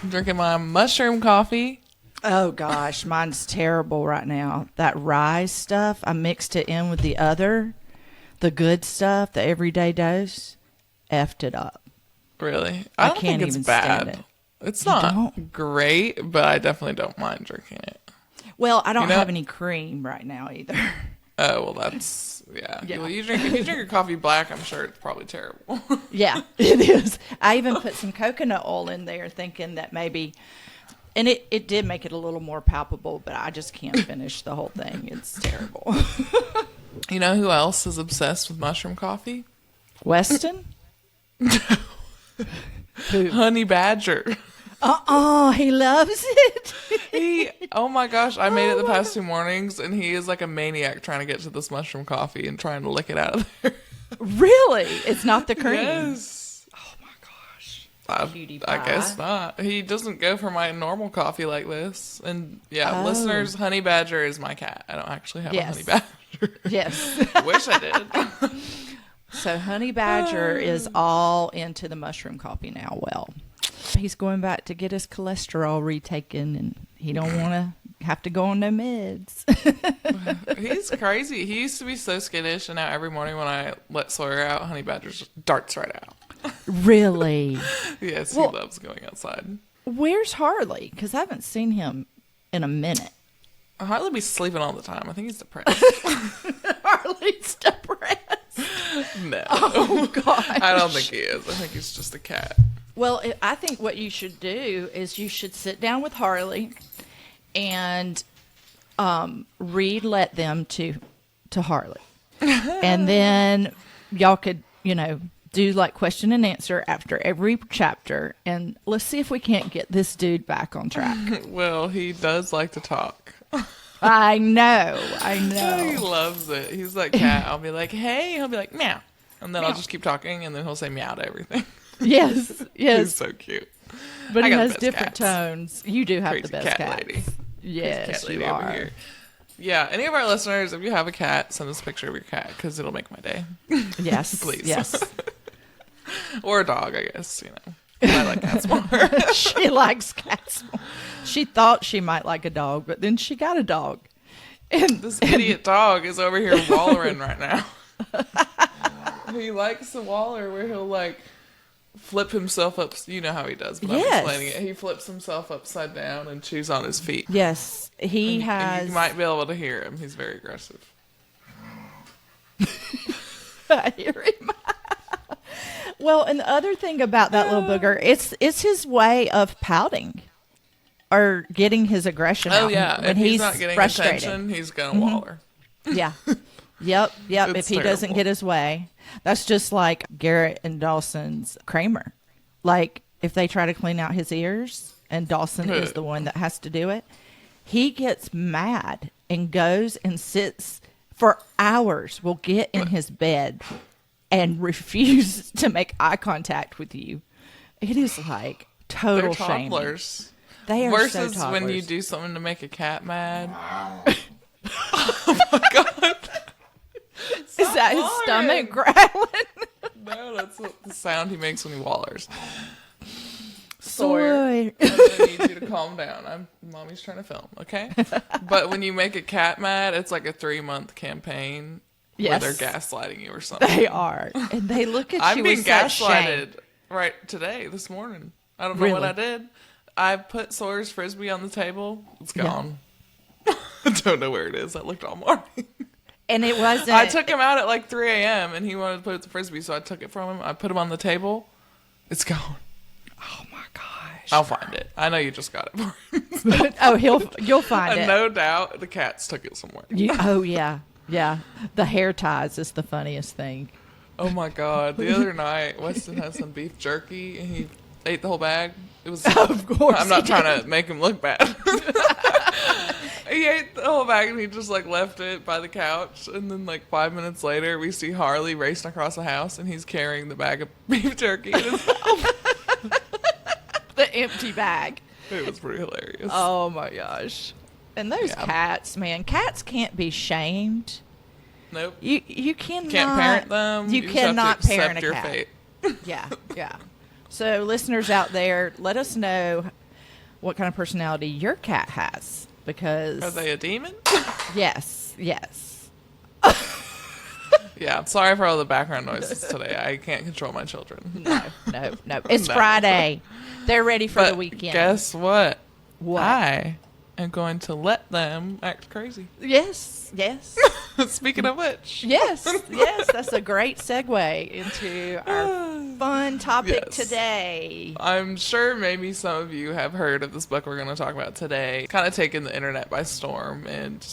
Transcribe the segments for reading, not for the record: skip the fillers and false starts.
Drinking my mushroom coffee. Oh, gosh. Mine's terrible right now. That rye stuff, I mixed it in with the good stuff, the everyday dose, effed it up. Really? I don't can't think it's even bad. stand it. It's You not don't? great, but I definitely don't mind drinking it. Well, I don't have any cream right now either. Oh, well, that's, yeah. Yeah. Well, if you drink your coffee black, I'm sure it's probably terrible. Yeah, it is. I even put some coconut oil in there thinking that maybe, and it did make it a little more palpable, but I just can't finish the whole thing. It's terrible. You know who else is obsessed with mushroom coffee? Weston? Who? Honey Badger. He loves it. Oh my gosh, I made it the past 2 mornings, and he is like a maniac trying to get to this mushroom coffee and trying to lick it out of there. Really? It's not the cream? Yes. Oh my gosh. I guess not. He doesn't go for my normal coffee like this. And yeah, listeners, Honey Badger is my cat. I don't actually have a Honey Badger. Yes. Wish I did. So Honey Badger is all into the mushroom coffee now. Well, he's going back to get his cholesterol retaken, and he don't want to have to go on no meds. He's crazy. He used to be so skittish, and now every morning when I let Sawyer out, Honey Badger just darts right out. Really? Yes, Well, he loves going outside. Where's Harley? Because I haven't seen him in a minute. Harley be sleeping all the time. I think he's depressed. Harley's depressed. No. Oh, gosh. I don't think he is. I think he's just a cat. Well, I think what you should do is you should sit down with Harley and read Let Them to Harley. And then y'all could, do like question and answer after every chapter. And let's see if we can't get this dude back on track. Well, he does like to talk. I know. He loves it. He's that cat. I'll be like, hey. He'll be like, meow. And then I'll just keep talking, and then he'll say meow to everything. Yes. He's so cute. But I he got the has best different cats. tones. You do have Crazy the best cat cats. lady. Yes, Cat lady you over are. here. Yeah, any of our listeners, if you have a cat, send us a picture of your cat, because it'll make my day. Yes. Please. Yes. Or a dog, I guess, I like cats more. She likes cats more. She thought she might like a dog, but then she got a dog. And This idiot dog is over here wallering right now. He likes to waller where he'll flip himself up. You know how he does, but I'm explaining it. He flips himself upside down and chews on his feet. Yes, he has. And you might be able to hear him. He's very aggressive. I hear him. Well, and the other thing about that little booger, it's his way of pouting or getting his aggression out. Oh yeah, when if he's he's not getting frustrated. attention, he's gonna waller. Yeah. Yep. It's If he doesn't terrible. get his way, that's just like Garrett and Dawson's Kramer. Like if they try to clean out his ears, and Dawson is the one that has to do it, he gets mad and goes and sits for hours. Will get in his bed and refuse to make eye contact with you. It is like total They're shame. toddlers. They are Versus so when you toddlers. do something to make a cat mad. Oh my god. Is that his stomach growling? No, that's what the sound he makes when he wallers. Soy. I'm gonna need you to calm down. Mommy's trying to film, okay? But when you make a cat mad, it's like a 3-month campaign Yes. where they're gaslighting you or something. They are. And they look at I'm you being with such shame. gaslighted today, this morning. I don't know what Really? I did. I put Sawyer's Frisbee on the table. It's gone. I don't know where it is. I looked all morning. And it wasn't. I took him out at like 3 a.m. and he wanted to put the Frisbee, so I took it from him. I put him on the table. It's gone. Oh my gosh. I'll find it. I know you just got it for him. Oh, you'll find it. No doubt the cats took it somewhere. Oh yeah. Yeah. The hair ties is the funniest thing. Oh my god. The other night, Weston had some beef jerky and he ate the whole bag. It was. Of course. I'm not trying to make him look bad. He ate the whole bag and he just left it by the couch. And then 5 minutes later, we see Harley racing across the house and he's carrying the bag of beef jerky. The empty bag. It was pretty hilarious. Oh my gosh. And those cats, man, cats can't be shamed. Nope. You cannot. Can't parent them. You just have to cannot accept parent a your cat. fate. Yeah. So listeners out there, let us know what kind of personality your cat has, because... Are they a demon? Yes. Yeah, sorry for all the background noises today. I can't control my children. No. It's Friday. They're ready for the weekend. Guess what? What? I am going to let them act crazy. Yes. Speaking of which. Yes. That's a great segue into our fun topic today. I'm sure maybe some of you have heard of this book we're going to talk about today. Kind of taken the internet by storm, and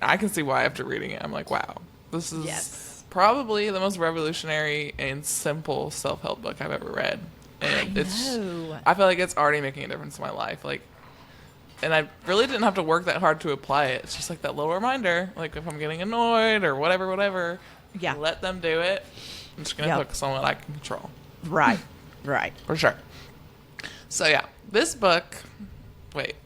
I can see why after reading it. I'm like, wow, this is probably the most revolutionary and simple self-help book I've ever read. And I feel like it's already making a difference in my life. Like, and I really didn't have to work that hard to apply it. It's just like that little reminder, like if I'm getting annoyed or whatever, let them do it. I'm just going to focus on what I can control. Right. For sure. So yeah, this book, wait,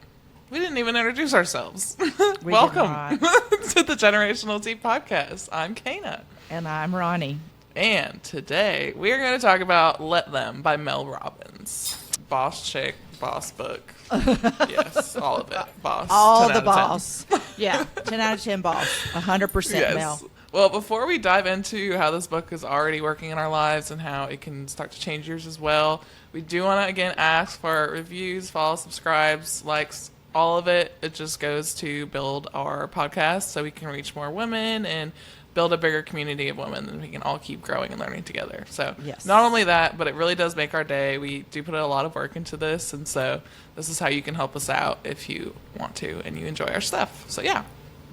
we didn't even introduce ourselves. Welcome to the Generational Tea Podcast. I'm Kana. And I'm Ronnie. And today we are going to talk about Let Them by Mel Robbins. Boss chick, boss book. Yes, all of it. Boss. All the boss. Yeah, 10 out of 10 boss. 100% Mel. Well, before we dive into how this book is already working in our lives and how it can start to change yours as well, we do want to, again, ask for reviews, follows, subscribes, likes, all of it. It just goes to build our podcast so we can reach more women and build a bigger community of women, and we can all keep growing and learning together. So not only that, but it really does make our day. We do put a lot of work into this, and so this is how you can help us out if you want to and you enjoy our stuff. So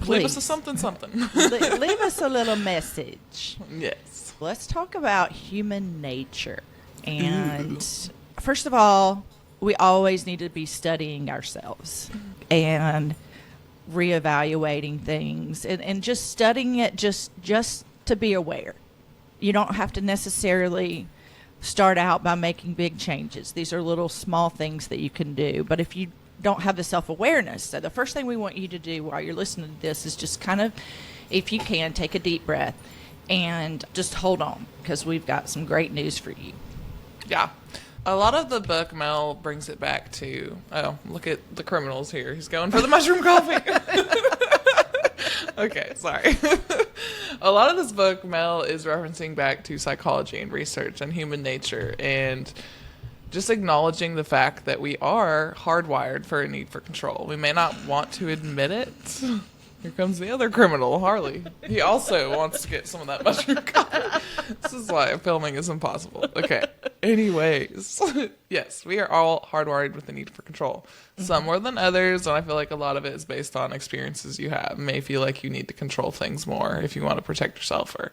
leave us a something. Leave us a little message. Yes. Let's talk about human nature. And first of all, we always need to be studying ourselves and reevaluating things and just studying it just to be aware. You don't have to necessarily start out by making big changes. These are little small things that you can do. But if you don't have the self-awareness, so the first thing we want you to do while you're listening to this is just kind of, if you can, take a deep breath and just hold on, because we've got some great news for you. Yeah. A lot of the book, Mel brings it back to, look at the criminals here. He's going for the mushroom coffee. Okay, sorry. A lot of this book, Mel is referencing back to psychology and research and human nature, and just acknowledging the fact that we are hardwired for a need for control. We may not want to admit it. Here comes the other criminal, Harley. He also wants to get some of that mushroom coffee. This is why filming is impossible. Okay. Anyways. Yes, we are all hardwired with the need for control. Some more than others, and I feel like a lot of it is based on experiences you have. You may feel like you need to control things more if you want to protect yourself or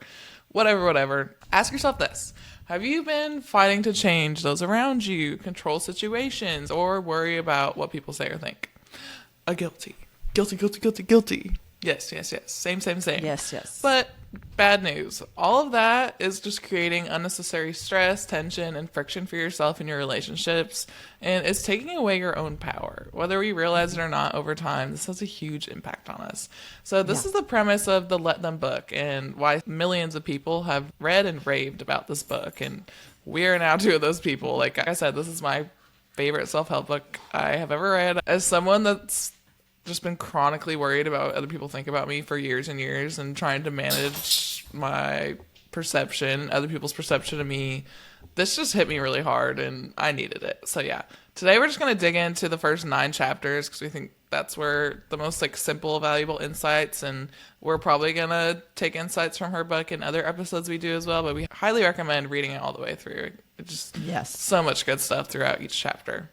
whatever. Ask yourself this. Have you been fighting to change those around you, control situations, or worry about what people say or think? Guilty. Yes. Same. Yes. But bad news. All of that is just creating unnecessary stress, tension, and friction for yourself and your relationships. And it's taking away your own power. Whether we realize it or not, over time, this has a huge impact on us. So this is the premise of the Let Them book, and why millions of people have read and raved about this book. And we are now two of those people. Like I said, this is my favorite self-help book I have ever read. As someone that's just been chronically worried about what other people think about me for years and years, and trying to manage my perception, other people's perception of me, this just hit me really hard, and I needed it. So today we're just going to dig into the first 9 chapters, because we think that's where the most simple, valuable insights, and we're probably going to take insights from her book in other episodes we do as well, but we highly recommend reading it all the way through. It's just so much good stuff throughout each chapter.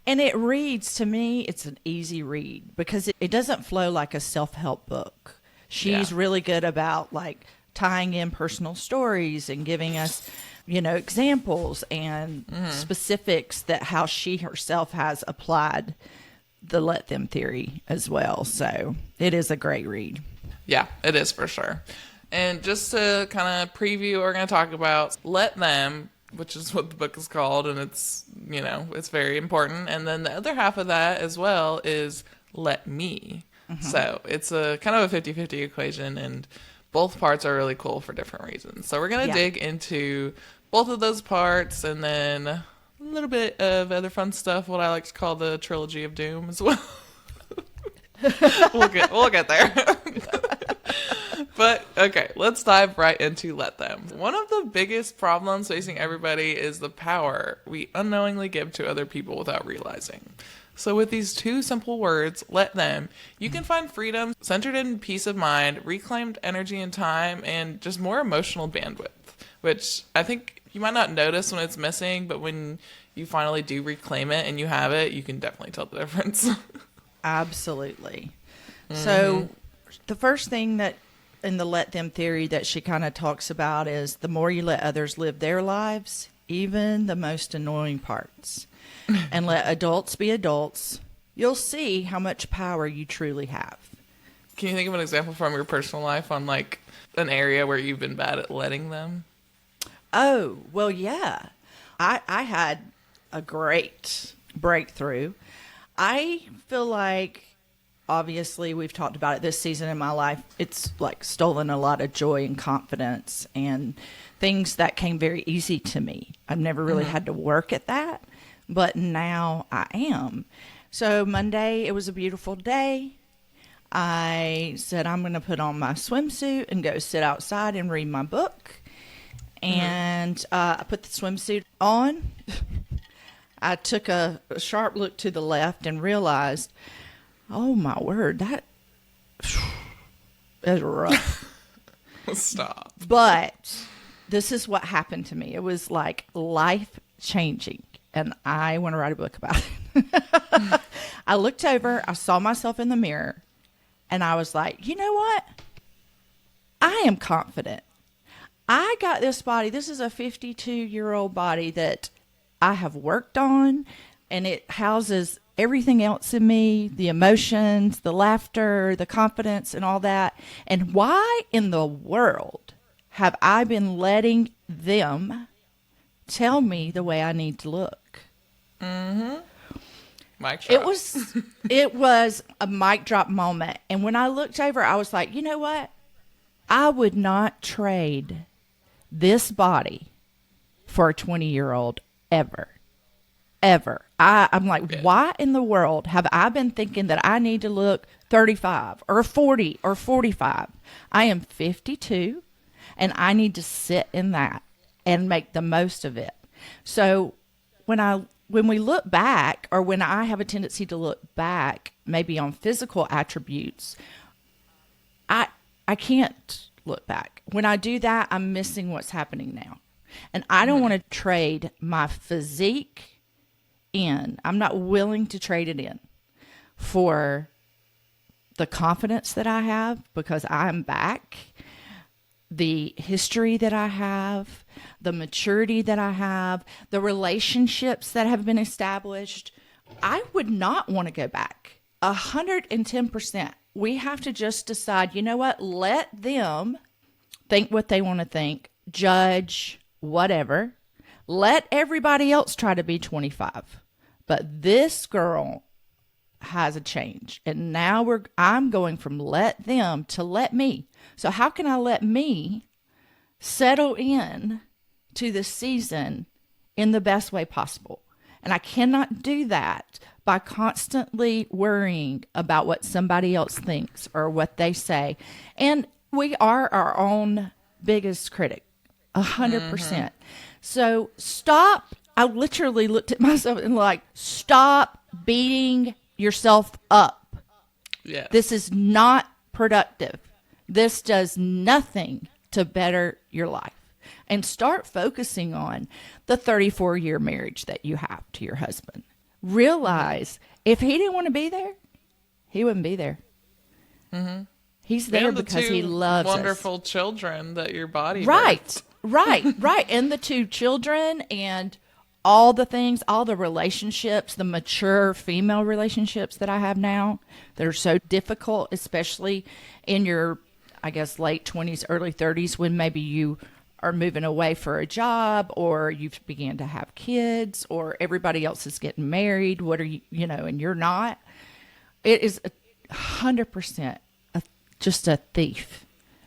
And it reads, to me, it's an easy read, because it doesn't flow like a self-help book. She's really good about tying in personal stories and giving us, examples and specifics that how she herself has applied the Let Them theory as well. So it is a great read. Yeah, it is for sure. And just to kind of preview, we're going to talk about Let Them, which is what the book is called, and it's, it's very important. And then the other half of that as well is Let Me. So it's a kind of a 50-50 equation, and both parts are really cool for different reasons. So we're going to dig into both of those parts, and then little bit of other fun stuff, what I like to call the trilogy of doom as well. We'll get there. But okay, let's dive right into let them. One of the biggest problems facing everybody is the power we unknowingly give to other people without realizing. So with these two simple words, let them, you can find freedom centered in peace of mind, reclaimed energy and time, and just more emotional bandwidth, which I think you might not notice when it's missing, but when you finally do reclaim it and you have it, you can definitely tell the difference. Absolutely. So the first thing that in the let them theory that she kind of talks about is the more you let others live their lives, even the most annoying parts, and let adults be adults, you'll see how much power you truly have. Can you think of an example from your personal life on like an area where you've been bad at letting them? Oh, well, yeah. I had a great breakthrough. I feel like, obviously, we've talked about it this season in my life. It's like stolen a lot of joy and confidence and things that came very easy to me. I've never really had to work at that, but now I am. So Monday, it was a beautiful day. I said, I'm going to put on my swimsuit and go sit outside and read my book. And I put the swimsuit on. I took a sharp look to the left and realized, oh my word, that is rough. Stop. But this is what happened to me. It was like life changing. And I want to write a book about it. I looked over, I saw myself in the mirror, and I was like, you know what? I am confident. I got this body. This is a 52-year-old body that I have worked on, and it houses everything else in me, the emotions, the laughter, the confidence, and all that. And why in the world have I been letting them tell me the way I need to look? Mic drop. It was a mic drop moment. And when I looked over, I was like, you know what? I would not trade this body for a 20-year-old ever. I'm like, why in the world have I been thinking that I need to look 35 or 40 or 45? I am 52 and I need to sit in that and make the most of it. So when we look back, or when I have a tendency to look back, maybe on physical attributes, I can't look back. When I do that, I'm missing what's happening now. And I don't want to trade my physique in. I'm not willing to trade it in for the confidence that I have, because I'm back, the history that I have, the maturity that I have, the relationships that have been established. I would not want to go back. 110%. We have to just decide, you know what? Let them think what they want to think, judge, whatever. Let everybody else try to be 25. But this girl has a change. And now I'm going from let them to let me. So how can I let me settle in to the season in the best way possible? And I cannot do that by constantly worrying about what somebody else thinks or what they say. And we are our own biggest critic, 100%. So stop. I literally looked at myself and like, stop beating yourself up. Yes. This is not productive. This does nothing to better your life. And start focusing on the 34-year marriage that you have to your husband. Realize if he didn't want to be there, he wouldn't be there. He's there because he loves us. Wonderful children that your body Right. And the 2 children and all the things, all the relationships, the mature female relationships that I have now that are so difficult, especially in your, I guess, late 20s, early 30s, when maybe you are moving away for a job, or you've began to have kids, or everybody else is getting married. What are you, and you're not. It is 100% just a thief.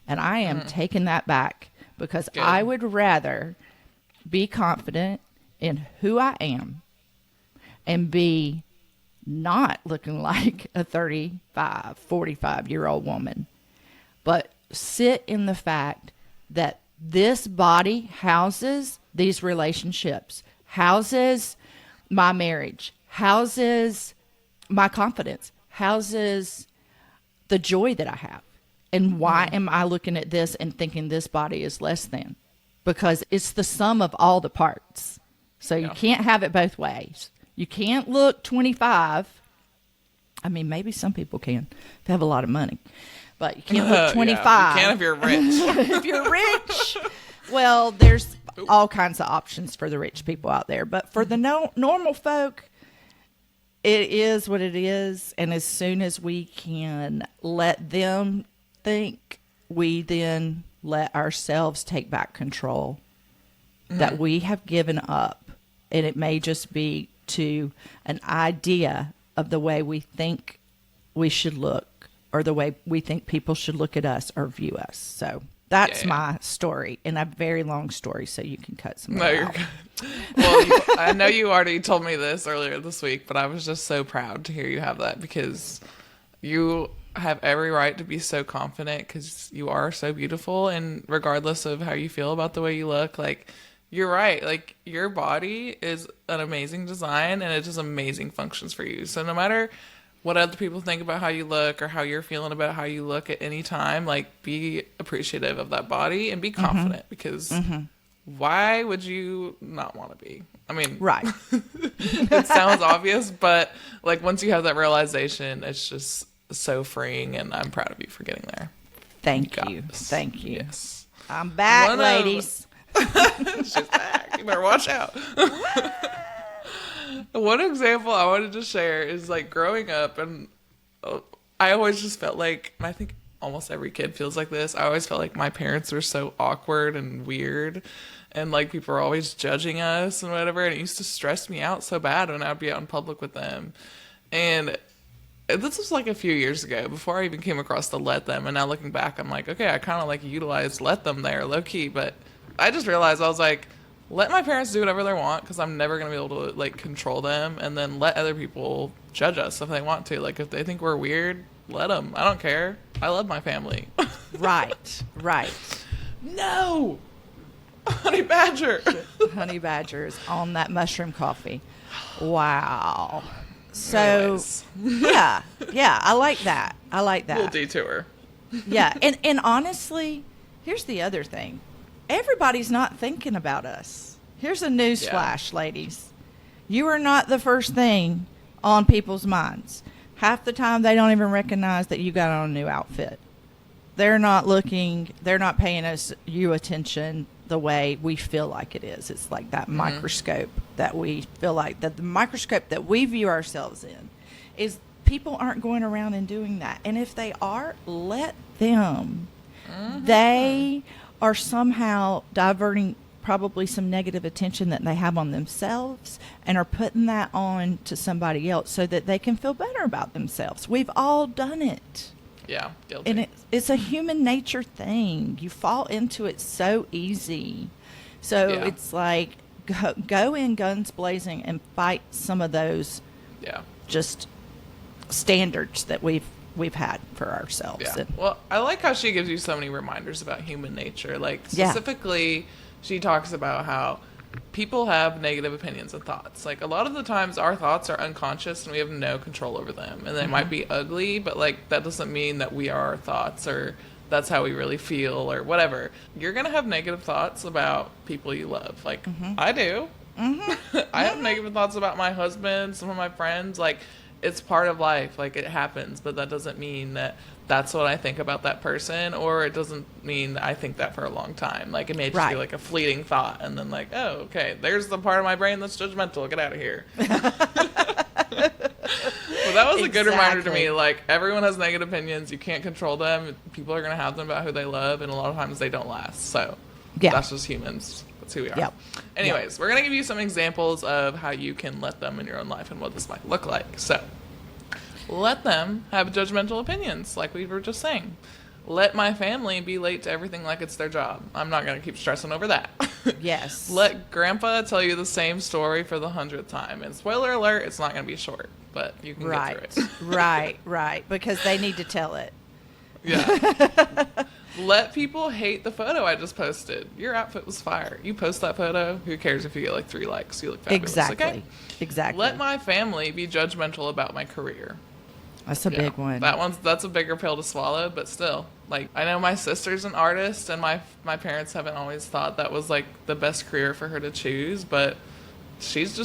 And I am taking that back, because I would rather be confident in who I am and be not looking like a 35, 45-year-old woman, but sit in the fact that this body houses these relationships, houses my marriage, houses my confidence, houses the joy that I have. And why am I looking at this and thinking this body is less than? Because it's the sum of all the parts. So you can't have it both ways. You can't look 25. I mean, maybe some people can if they have a lot of money. But you can't look 25. Yeah, you can if you're rich. If you're rich, well, there's all kinds of options for the rich people out there. But for the normal folk, it is what it is. And as soon as we can let them think, we then let ourselves take back control that we have given up. And it may just be to an idea of the way we think we should look or the way we think people should look at us or view us. So that's my story, and a very long story, so you can cut some of it out. Good. Well, I know you already told me this earlier this week, but I was just so proud to hear you have that because you have every right to be so confident because you are so beautiful, and regardless of how you feel about the way you look, like, you're right. Like, your body is an amazing design, and it does amazing functions for you. So no matter what other people think about how you look or how you're feeling about how you look at any time, like, be appreciative of that body and be confident because why would you not want to be? I mean, right. It sounds obvious, but like, once you have that realization, it's just so freeing, and I'm proud of you for getting there. Thank you. This. Thank you. Yes. I'm back, ladies. She's back. You better watch out. One example I wanted to share is, like, growing up, and I always just felt like, and I think almost every kid feels like this, I always felt like my parents were so awkward and weird, and, like, people were always judging us and whatever, and it used to stress me out so bad when I'd be out in public with them. And this was like a few years ago, before I even came across the let them, and now looking back, I'm like, okay, I kind of like utilized let them there, low key, but I just realized, I was like, let my parents do whatever they want because I'm never going to be able to, like, control them, and then let other people judge us if they want to. Like, if they think we're weird, let them. I don't care. I love my family. Right. No! Honey Badger. Honey Badgers on that mushroom coffee. Wow. So, Anyways. yeah, I like that. Little detour. Yeah, and honestly, here's the other thing. Everybody's not thinking about us. Here's a news flash, ladies. You are not the first thing on people's minds. Half the time, they don't even recognize that you got on a new outfit. They're not paying you attention the way we feel like it is. It's like that microscope that we feel like, that the microscope that we view ourselves in is, people aren't going around and doing that. And if they are, let them. They are somehow diverting probably some negative attention that they have on themselves and are putting that on to somebody else so that they can feel better about themselves. We've all done it. Yeah, guilty. And it's a human nature thing. You fall into it so easy. So it's like, go in guns blazing and fight some of those just standards that we've had for ourselves. Yeah. Well, I like how she gives you so many reminders about human nature. Like, specifically, she talks about how people have negative opinions and thoughts. Like, a lot of the times our thoughts are unconscious and we have no control over them. And they might be ugly, but, like, that doesn't mean that we are our thoughts or that's how we really feel or whatever. You're going to have negative thoughts about people you love. Like, I do. I have negative thoughts about my husband, some of my friends. Like, it's part of life. Like, it happens, but that doesn't mean that that's what I think about that person, or it doesn't mean that I think that for a long time. Like, it may just be like a fleeting thought, and then, like, oh, okay, there's the part of my brain that's judgmental. Get out of here. Well, that was a good reminder to me. Like, everyone has negative opinions. You can't control them. People are going to have them about who they love, and a lot of times they don't last. So that's just humans. That's who we are. Anyways, we're going to give you some examples of how you can let them in your own life and what this might look like. So, let them have judgmental opinions, like we were just saying. let my family be late to everything like it's their job. I'm not going to keep stressing over that. Yes. Let grandpa tell you the same story for the 100th time. And spoiler alert, it's not going to be short, but you can get through it. Right. Because they need to tell it. Yeah. Let people hate the photo I just posted. Your outfit was fire. You post that photo, who cares if you get like 3 likes? You look fabulous. Exactly. Let my family be judgmental about my career. That's a big one. That's a bigger pill to swallow, but still. Like, I know my sister's an artist, and my parents haven't always thought that was like the best career for her to choose, but she's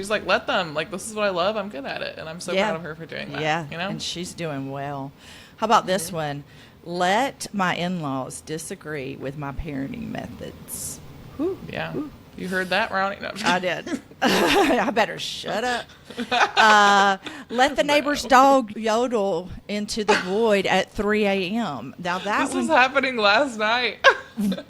like, let them. Like, this is what I love. I'm good at it, and I'm so proud of her for doing that. Yeah, you know? And she's doing well. How about this one? Let my in-laws disagree with my parenting methods. Whew. Yeah. Whew. You heard that, Ronnie? No, I did. I better shut up. Let the neighbor's dog yodel into the void at 3 a.m. Now this was happening last night.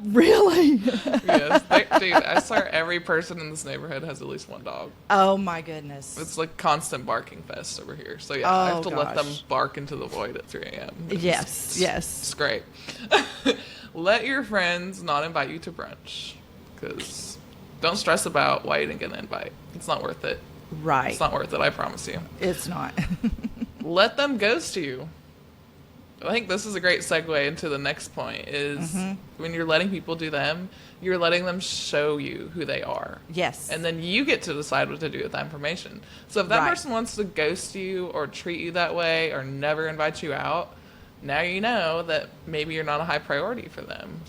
Really? Yes. Dude, I swear every person in this neighborhood has at least one dog. Oh, my goodness. It's like constant barking fest over here. So, yeah, I have to let them bark into the void at 3 a.m. Yes. It's great. Let your friends not invite you to brunch. Because don't stress about why you didn't get an invite. It's not worth it. Right. It's not worth it, I promise you. It's not. Let them ghost you. I think this is a great segue into the next point is when you're letting people do them, you're letting them show you who they are. Yes. And then you get to decide what to do with that information. So if that person wants to ghost you or treat you that way or never invite you out, now you know that maybe you're not a high priority for them.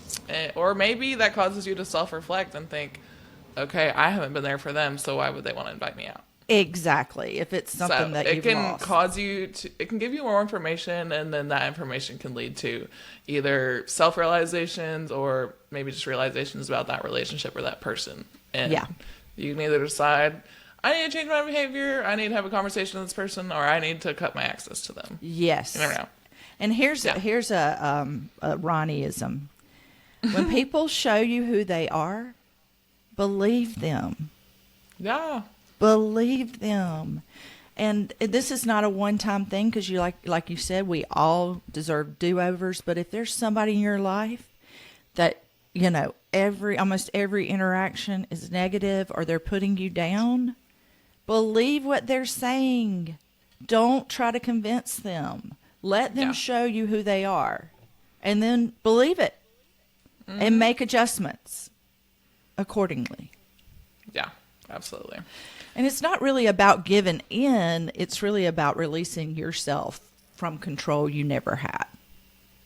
Or maybe that causes you to self-reflect and think, okay, I haven't been there for them, so why would they want to invite me out? Exactly. If it's something that you've lost. It can give you more information, and then that information can lead to either self-realizations or maybe just realizations about that relationship or that person. And you can either decide, I need to change my behavior, I need to have a conversation with this person, or I need to cut my access to them. Yes. You never know. And here's a Ronnieism. When people show you who they are, believe them. Yeah. Believe them. And this is not a one-time thing because you like you said, we all deserve do-overs. But if there's somebody in your life that, you know, almost every interaction is negative or they're putting you down, believe what they're saying. Don't try to convince them. Let them show you who they are. And then believe it. And make adjustments accordingly. Yeah, absolutely. And it's not really about giving in. It's really about releasing yourself from control you never had.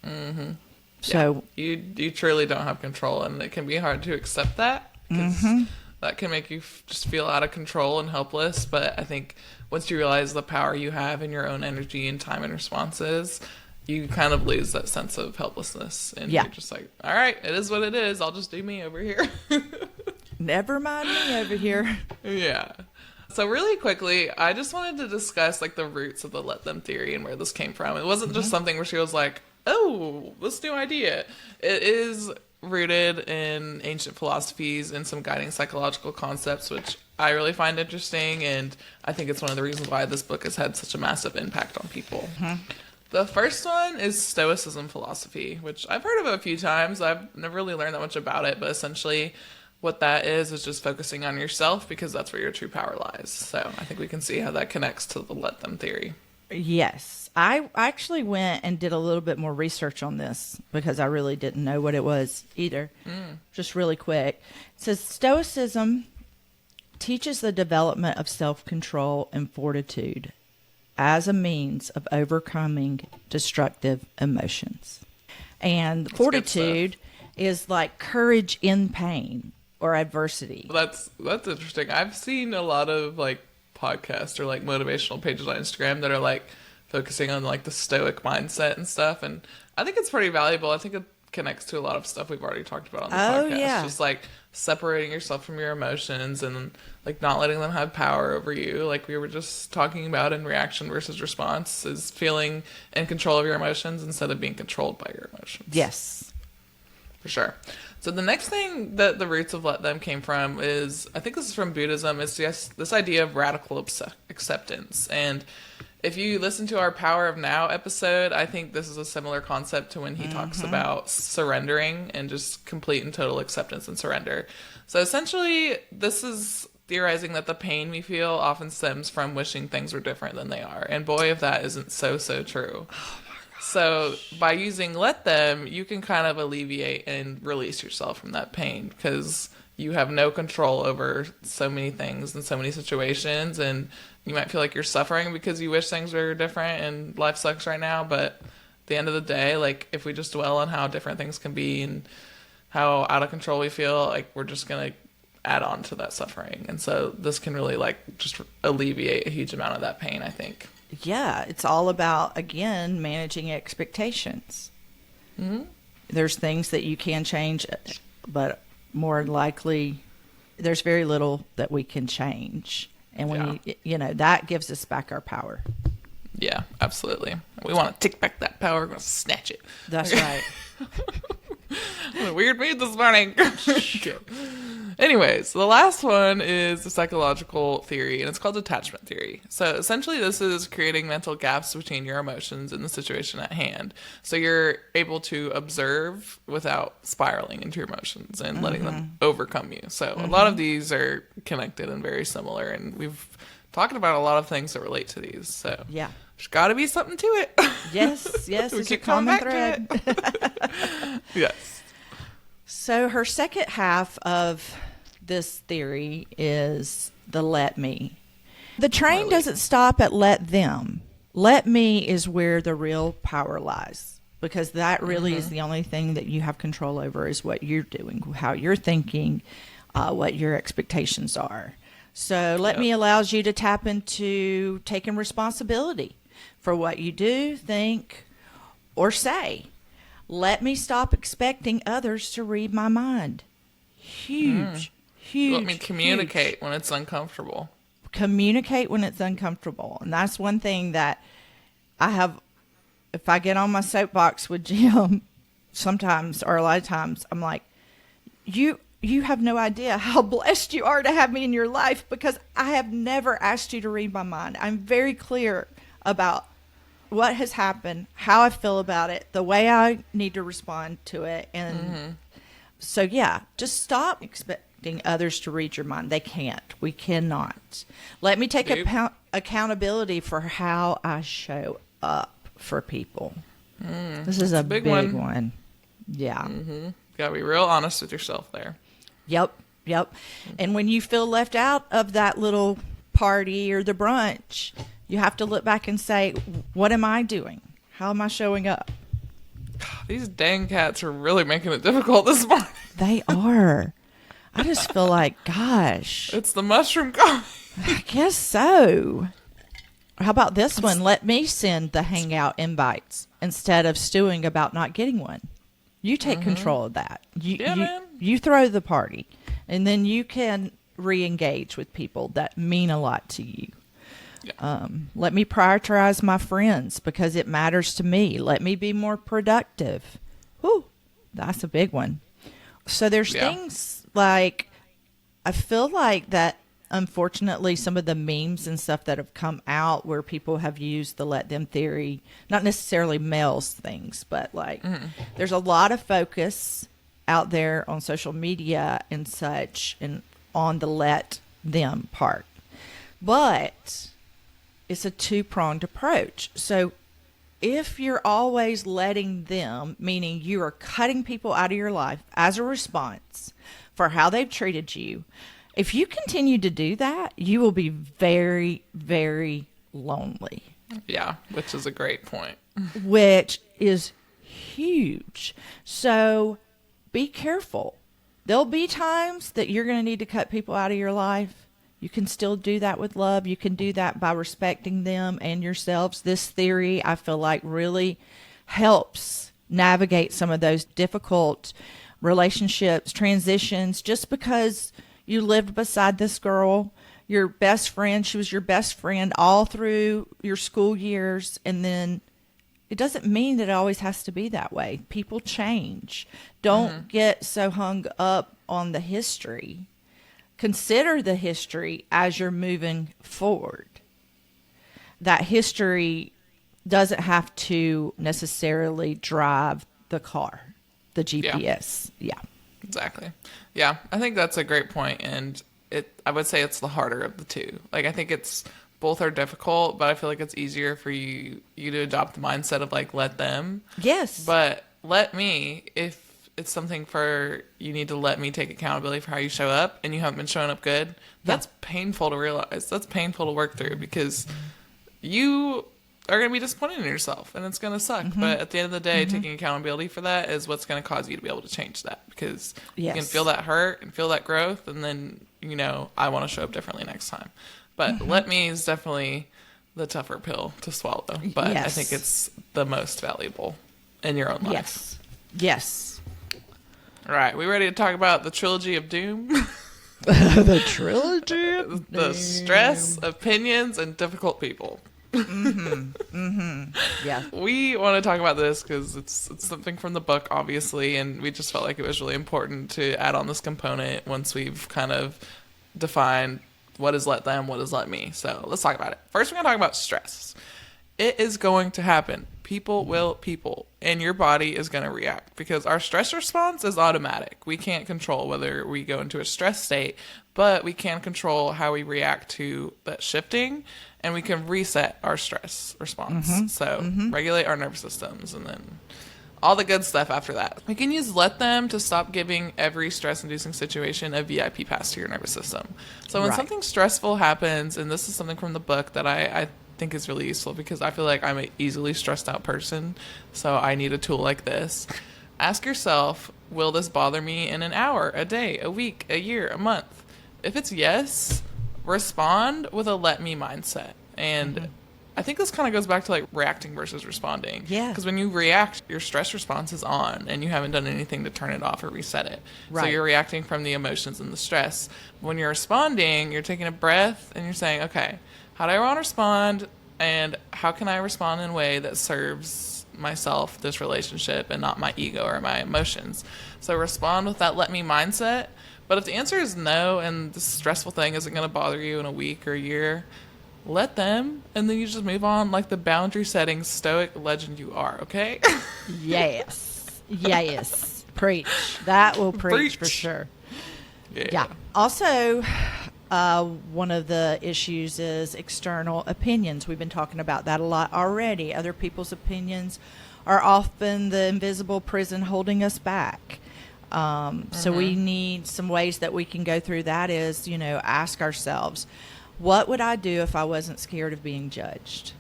Mm-hmm. So you truly don't have control, and it can be hard to accept that. That can make you just feel out of control and helpless. But I think once you realize the power you have in your own energy and time and responses, you kind of lose that sense of helplessness. And you're just like, all right, it is what it is. I'll just do me over here. Never mind me over here. Yeah. So really quickly, I just wanted to discuss like the roots of the let them theory and where this came from. It wasn't just something where she was like, oh, this new idea. It is rooted in ancient philosophies and some guiding psychological concepts, which I really find interesting. And I think it's one of the reasons why this book has had such a massive impact on people. The first one is stoicism philosophy, which I've heard of a few times. I've never really learned that much about it, but essentially what that is just focusing on yourself because that's where your true power lies. So I think we can see how that connects to the let them theory. Yes. I actually went and did a little bit more research on this because I really didn't know what it was either. Just really quick. It says stoicism teaches the development of self-control and fortitude as a means of overcoming destructive emotions. And that's fortitude is like courage in pain or adversity. That's interesting. I've seen a lot of like podcasts or like motivational pages on Instagram that are like focusing on like the stoic mindset and stuff, and I think it's pretty valuable. I think it connects to a lot of stuff we've already talked about on the podcast. Yeah. Just like separating yourself from your emotions and like not letting them have power over you, like we were just talking about in reaction versus response, is feeling in control of your emotions instead of being controlled by your emotions. Yes, for sure. So the next thing that the roots of let them came from is, I think this is from Buddhism, is this idea of radical acceptance. And if you listen to our Power of Now episode, I think this is a similar concept to when he talks about surrendering and just complete and total acceptance and surrender. So essentially, this is theorizing that the pain we feel often stems from wishing things were different than they are. And boy, if that isn't so true. So by using let them, you can kind of alleviate and release yourself from that pain, because you have no control over so many things and so many situations, and you might feel like you're suffering because you wish things were different and life sucks right now. But at the end of the day, like, if we just dwell on how different things can be and how out of control we feel, like, we're just going to add on to that suffering. And so this can really, like, just alleviate a huge amount of that pain, I think. Yeah, it's all about, again, managing expectations. Mm-hmm. There's things that you can change, but more likely there's very little that we can change. And when that gives us back our power. Yeah, absolutely. We want to take back that power. We're going to snatch it. That's right. I'm in a weird mood this morning. Okay. Anyways, the last one is the psychological theory, and it's called detachment theory. So essentially, this is creating mental gaps between your emotions and the situation at hand. So you're able to observe without spiraling into your emotions and letting them overcome you. So a lot of these are connected and very similar, and we've talked about a lot of things that relate to these. So yeah, there's got to be something to it. Yes, it's a common thread. Yes. So her second half of this theory is the let me. The train doesn't stop at let them. Let me is where the real power lies, because that really is the only thing that you have control over, is what you're doing, how you're thinking, what your expectations are. So let me allows you to tap into taking responsibility for what you do, think, or say. Let me stop expecting others to read my mind. Huge. Let me communicate when it's uncomfortable. Communicate when it's uncomfortable. And that's one thing that I have, if I get on my soapbox with Jim, sometimes, or a lot of times, I'm like, you have no idea how blessed you are to have me in your life, because I have never asked you to read my mind. I'm very clear about what has happened, how I feel about it, the way I need to respond to it. And so, just stop expecting others to read your mind. They can't. We cannot. Let me take accountability for how I show up for people. This is a big one. Yeah. Got to be real honest with yourself there. Yep. And when you feel left out of that little party or the brunch, you have to look back and say, what am I doing? How am I showing up? These dang cats are really making it difficult this morning. They are. I just feel like, gosh. It's the mushroom coffee. I guess so. How about this one? Let me send the hangout invites instead of stewing about not getting one. You take control of that. You throw the party, and then you can re-engage with people that mean a lot to you. Yeah. Let me prioritize my friends because it matters to me. Let me be more productive. Whew, that's a big one. So there's things like, I feel like that, unfortunately, some of the memes and stuff that have come out where people have used the let them theory, not necessarily Mel's things, but like there's a lot of focus out there on social media and such and on the let them part. But it's a two-pronged approach. So if you're always letting them, meaning you are cutting people out of your life as a response for how they've treated you, if you continue to do that, you will be very, very lonely. Yeah, which is a great point. Which is huge. So be careful. There'll be times that you're going to need to cut people out of your life. You can still do that with love. You can do that by respecting them and yourselves. This theory, I feel like, really helps navigate some of those difficult relationships, transitions, just because you lived beside this girl, your best friend. She was your best friend all through your school years. And then it doesn't mean that it always has to be that way. People change. Don't get so hung up on the history. Consider the history as you're moving forward. that history doesn't have to necessarily drive the car, the GPS. Yeah. Exactly. Yeah, I think that's a great point, and I would say it's the harder of the two. Like, I think it's both are difficult, but I feel like it's easier for you to adopt the mindset of like let them. Yes. But let me, if it's something for you need to let me take accountability for how you show up and you haven't been showing up good, that's painful to realize. That's painful to work through because you are going to be disappointed in yourself and it's going to suck. But at the end of the day, taking accountability for that is what's going to cause you to be able to change that because you can feel that hurt and feel that growth. And then, I want to show up differently next time. But let me is definitely the tougher pill to swallow. But I think it's the most valuable in your own life. Yes. All right. We ready to talk about the trilogy of doom? The trilogy of doom. The stress, opinions, and difficult people. Yeah. We want to talk about this because it's something from the book, obviously, and we just felt like it was really important to add on this component once we've kind of defined what is let them, what is let me. So let's talk about it. First, we're going to talk about stress. It is going to happen. People will people, and your body is going to react because our stress response is automatic. We can't control whether we go into a stress state, but we can control how we react to that shifting, and we can reset our stress response. So regulate our nervous systems, and then all the good stuff after that. We can use let them to stop giving every stress-inducing situation a VIP pass to your nervous system. So when something stressful happens, and this is something from the book that I think is really useful because I feel like I'm an easily stressed out person, so I need a tool like this. Ask yourself, will this bother me in an hour, a day, a week, a year, a month? If it's yes, respond with a let me mindset. And I think this kind of goes back to like reacting versus responding. Yeah. Because when you react, your stress response is on and you haven't done anything to turn it off or reset it. Right. So you're reacting from the emotions and the stress. When you're responding, you're taking a breath and you're saying, okay, how do I want to respond? And how can I respond in a way that serves myself, this relationship, and not my ego or my emotions? So respond with that let me mindset. But if the answer is no and this stressful thing isn't going to bother you in a week or a year, let them, and then you just move on like the boundary setting stoic legend you are, okay? Yes. Preach. That will preach for sure. Yeah. Also, one of the issues is external opinions. We've been talking about that a lot already. Other people's opinions are often the invisible prison holding us back. So we need some ways that we can go through that is, ask ourselves, what would I do if I wasn't scared of being judged?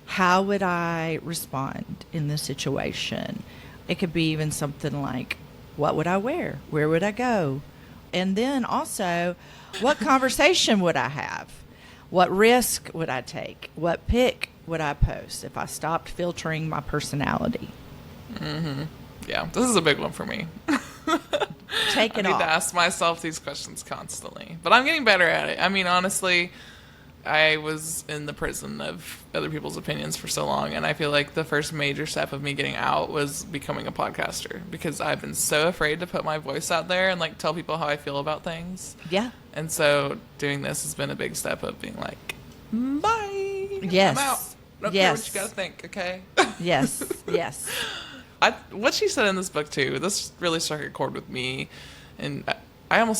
How would I respond in this situation? It could be even something like, what would I wear? Where would I go? And then also, what conversation would I have? What risk would I take? What pic would I post if I stopped filtering my personality? Yeah, this is a big one for me. Take it off. I need to ask myself these questions constantly. But I'm getting better at it. I mean, honestly, I was in the prison of other people's opinions for so long, and I feel like the first major step of me getting out was becoming a podcaster because I've been so afraid to put my voice out there and like tell people how I feel about things. Yeah. And so doing this has been a big step of being like, bye. Yes. I'm out. I don't care what you gotta think, okay? Yes. What she said in this book too, this really struck a chord with me, and I don't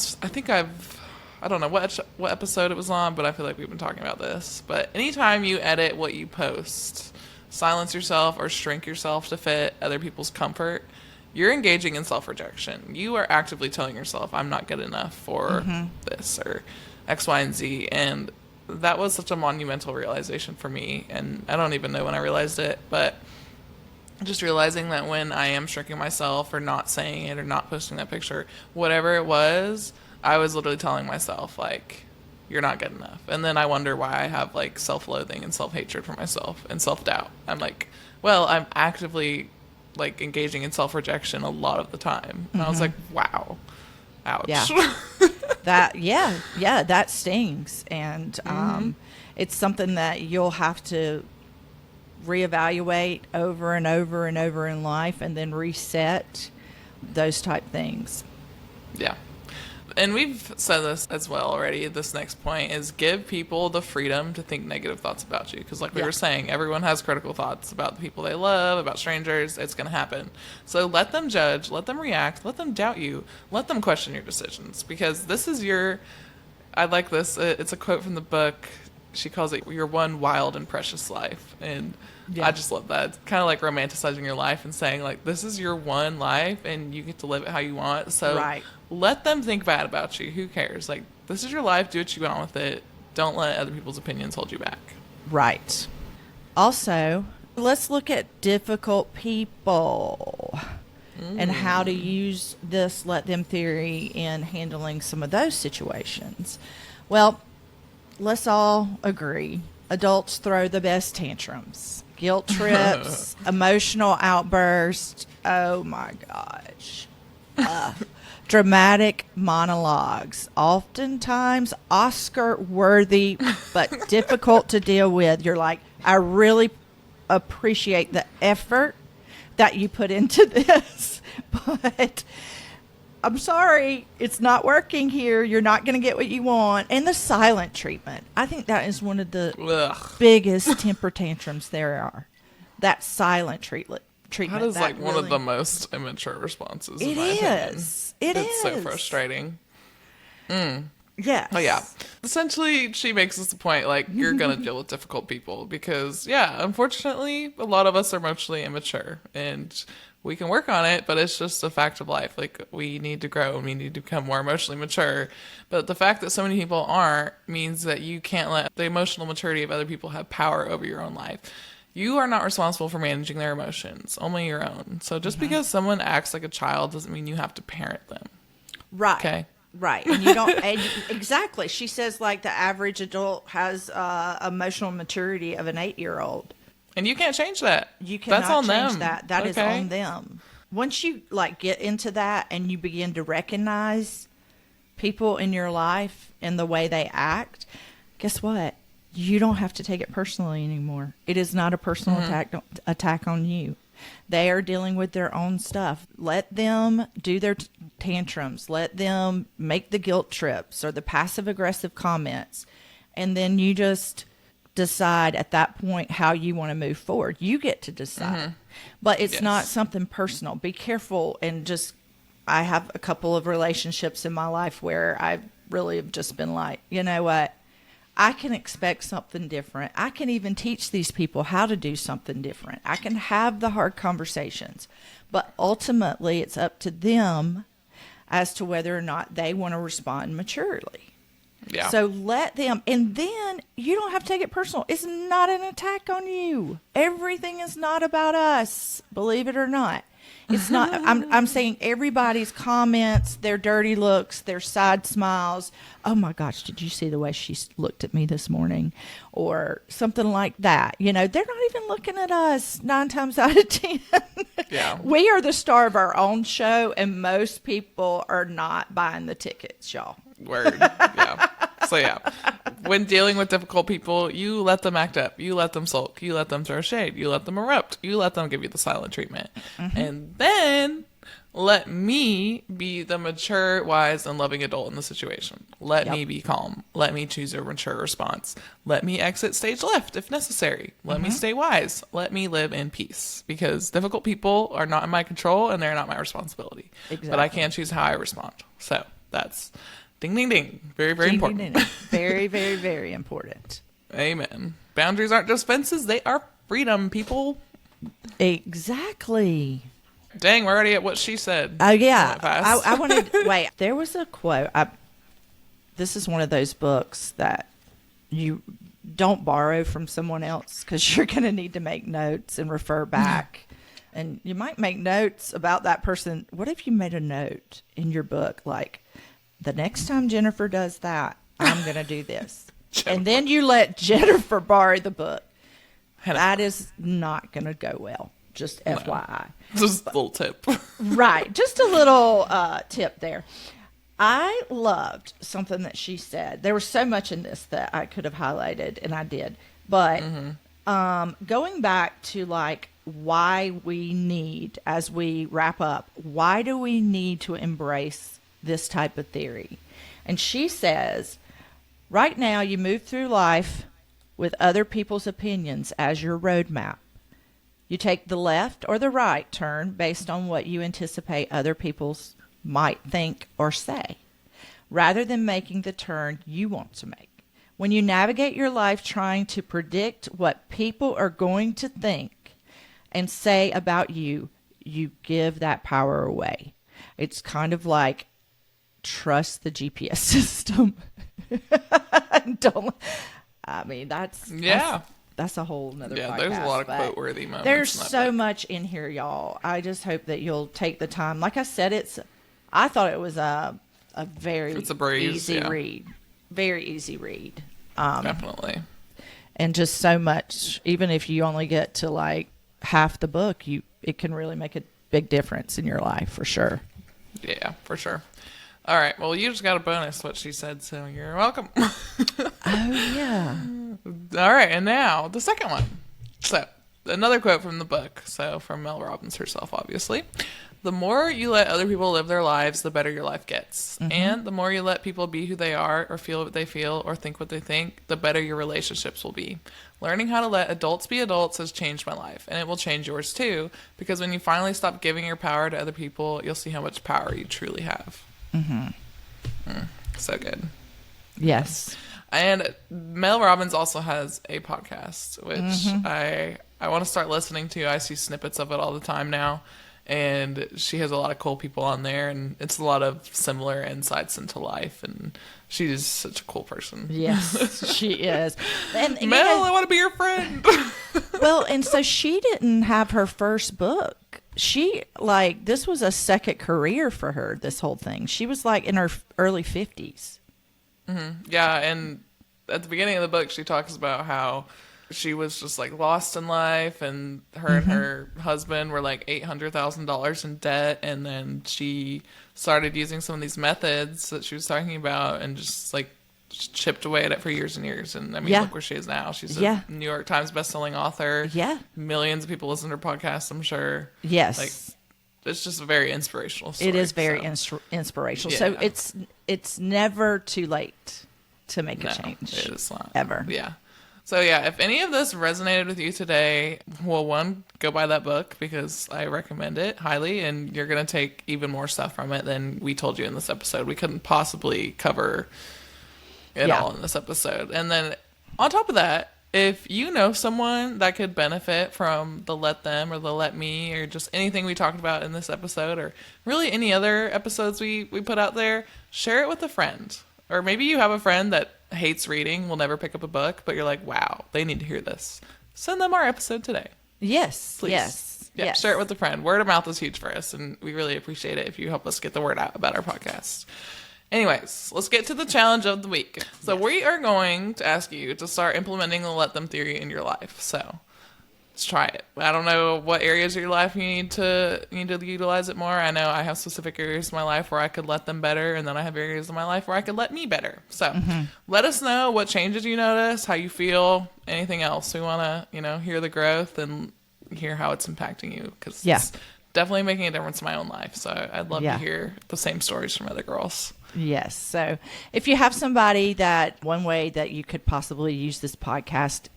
know what episode it was on, but I feel like we've been talking about this. But anytime you edit what you post, silence yourself or shrink yourself to fit other people's comfort, you're engaging in self-rejection. You are actively telling yourself, I'm not good enough for this or X, Y, and Z. And that was such a monumental realization for me. And I don't even know when I realized it, but just realizing that when I am shrinking myself or not saying it or not posting that picture, whatever it was, I was literally telling myself, like, you're not good enough. And then I wonder why I have, like, self-loathing and self-hatred for myself and self-doubt. I'm like, well, I'm actively, like, engaging in self-rejection a lot of the time. And I was like, wow. Ouch. Yeah. That stings. And it's something that you'll have to reevaluate over and over and over in life and then reset those type things. Yeah. And we've said this as well already. This next point is give people the freedom to think negative thoughts about you. Because like we were saying, everyone has critical thoughts about the people they love, about strangers. It's going to happen. So let them judge, let them react, let them doubt you, let them question your decisions. Because this is I like this. It's a quote from the book. She calls it your one wild and precious life. And I just love that. It's kind of like romanticizing your life and saying like, this is your one life and you get to live it how you want. So let them think bad about you. Who cares? Like, this is your life. Do what you want with it. Don't let other people's opinions hold you back. Right. Also, let's look at difficult people and how to use this let them theory in handling some of those situations. Well, let's all agree. Adults throw the best tantrums. Guilt trips, emotional outbursts. Oh my gosh. Dramatic monologues. Oftentimes Oscar worthy, but difficult to deal with. You're like, I really appreciate the effort that you put into this, but I'm sorry, it's not working here. You're not going to get what you want. And the silent treatment. I think that is one of the biggest temper tantrums there are. That silent treatment. That is like one of the most immature responses. It is. It's so frustrating. Yes. Oh, yeah. Essentially, she makes us the point, like, you're going to deal with difficult people because, yeah, unfortunately, a lot of us are emotionally immature and we can work on it, but it's just a fact of life. Like, we need to grow and we need to become more emotionally mature. But the fact that so many people aren't means that you can't let the emotional maturity of other people have power over your own life. You are not responsible for managing their emotions, only your own. So just because someone acts like a child doesn't mean you have to parent them. Right. Okay. Right. And you don't, exactly. She says like the average adult has emotional maturity of an 8-year-old. And you can't change that. You cannot That's on change them. that. That is on them. Once you like get into that and you begin to recognize people in your life and the way they act, guess what? You don't have to take it personally anymore. It is not a personal attack on you. They are dealing with their own stuff. Let them do their tantrums. Let them make the guilt trips or the passive-aggressive comments. And then you just decide at that point how you want to move forward. You get to decide. But it's not something personal. Be careful and just... I have a couple of relationships in my life where I really have just been like, you know what? I can expect something different. I can even teach these people how to do something different. I can have the hard conversations. But ultimately, it's up to them as to whether or not they want to respond maturely. Yeah. So let them, and then you don't have to take it personal. It's not an attack on you. Everything is not about us, believe it or not. It's not, I'm saying everybody's comments, their dirty looks, their side smiles. Oh my gosh, did you see the way she looked at me this morning? Or something like that. You know, they're not even looking at us 9 times out of 10. Yeah. We are the star of our own show, and most people are not buying the tickets, y'all. Word. Yeah. So yeah, when dealing with difficult people, you let them act up. You let them sulk. You let them throw shade. You let them erupt. You let them give you the silent treatment. And then let me be the mature, wise, and loving adult in the situation. Let me be calm. Let me choose a mature response. Let me exit stage left if necessary. Let me stay wise. Let me live in peace. Because difficult people are not in my control and they're not my responsibility. Exactly. But I can choose how I respond. So that's... Ding, ding, ding. Very, very important. Very, very, very important. Amen. Boundaries aren't just fences. They are freedom, people. Exactly. Dang, we're already at what she said. Oh, yeah. I wanted... Wait, there was a quote. This is one of those books that you don't borrow from someone else because you're going to need to make notes and refer back. And you might make notes about that person. What if you made a note in your book like... The next time Jennifer does that, I'm going to do this. And then you let Jennifer borrow the book. That is not going to go well. Just FYI. Just a little tip. Right. Just a little tip there. I loved something that she said. There was so much in this that I could have highlighted, and I did. But going back to like why we need, as we wrap up, why do we need to embrace this type of theory. And she says, right now you move through life with other people's opinions as your roadmap. You take the left or the right turn based on what you anticipate other people might think or say, rather than making the turn you want to make. When you navigate your life trying to predict what people are going to think and say about you, you give that power away. It's kind of like trust the GPS system. Don't. I mean, that's a whole nother podcast. There's a lot of quote-worthy moments. There's so much in here, y'all. I just hope that you'll take the time. Like I said, I thought it was a very easy read. Very easy read. Definitely. And just so much. Even if you only get to like half the book, it can really make a big difference in your life for sure. Yeah, for sure. All right. Well, you just got a bonus, what she said, so you're welcome. Oh, yeah. All right. And now the second one. So another quote from the book. So from Mel Robbins herself, obviously. The more you let other people live their lives, the better your life gets. Mm-hmm. And the more you let people be who they are or feel what they feel or think what they think, the better your relationships will be. Learning how to let adults be adults has changed my life, and it will change yours too, because when you finally stop giving your power to other people, you'll see how much power you truly have. Mm-hmm. So good. Yes. And Mel Robbins also has a podcast, which I want to start listening to. I see snippets of it all the time now. And she has a lot of cool people on there, and it's a lot of similar insights into life, and she's such a cool person. Yes, she is. And Mel, I want to be your friend. Well, and so she didn't have her first book. She, this was a second career for her, this whole thing. She was, in her early 50s. Mm-hmm. Yeah, and at the beginning of the book, she talks about how she was just lost in life, and her and her husband were $800,000 in debt, and then she started using some of these methods that she was talking about and just chipped away at it for years and years. And I mean, look where she is now. She's a New York Times bestselling author. Yeah. Millions of people listen to her podcast, I'm sure. Yes. It's just a very inspirational story. It is very inspirational. Yeah. So it's never too late to make a change. It is not. Ever. Yeah. So yeah, if any of this resonated with you today, well, one, go buy that book because I recommend it highly, and you're going to take even more stuff from it than we told you in this episode. We couldn't possibly cover it all in this episode. And then on top of that, if you know someone that could benefit from the Let Them or the Let Me or just anything we talked about in this episode, or really any other episodes we put out there, share it with a friend. Or maybe you have a friend that hates reading, will never pick up a book, but you're like, wow, they need to hear this. Send them our episode today. Yes. Please. Yes. Yeah, yes. Share it with a friend. Word of mouth is huge for us, and we really appreciate it if you help us get the word out about our podcast. Anyways, let's get to the challenge of the week. So we are going to ask you to start implementing the Let Them theory in your life. So let's try it. I don't know what areas of your life you need to utilize it more. I know I have specific areas of my life where I could let them better, and then I have areas of my life where I could let me better. So let us know what changes you notice, how you feel, anything else. We want to, hear the growth and hear how it's impacting you, because it's definitely making a difference in my own life. So I'd love to hear the same stories from other girls. Yes. So if you have somebody that one way that you could possibly use this podcast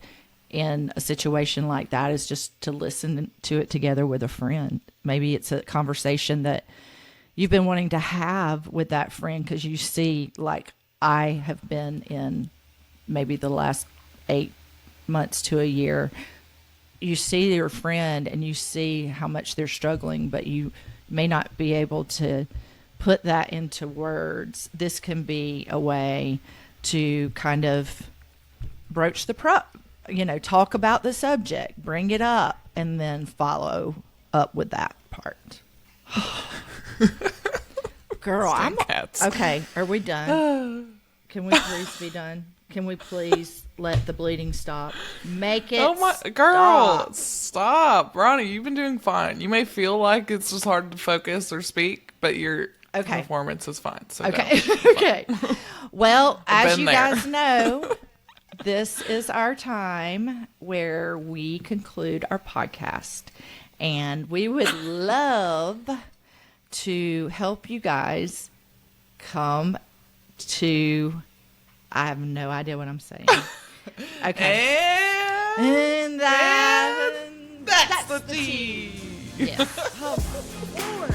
in a situation like that is just to listen to it together with a friend. Maybe it's a conversation that you've been wanting to have with that friend because you see, I have been in maybe the last 8 months to a year. You see your friend and you see how much they're struggling, but you may not be able to put that into words. This can be a way to kind of broach the talk about the subject, bring it up, and then follow up with that part. Girl, okay. Are we done? Can we please be done? Can we please let the bleeding stop? Make it. Oh my girl, stop. Ronnie, you've been doing fine. You may feel like it's just hard to focus or speak, but your performance is fine. So okay. Well, as you guys know, this is our time where we conclude our podcast, and we would love to help you guys come to, I have no idea what I'm saying. Okay. And that's the tea. Yes. Oh, my Lord.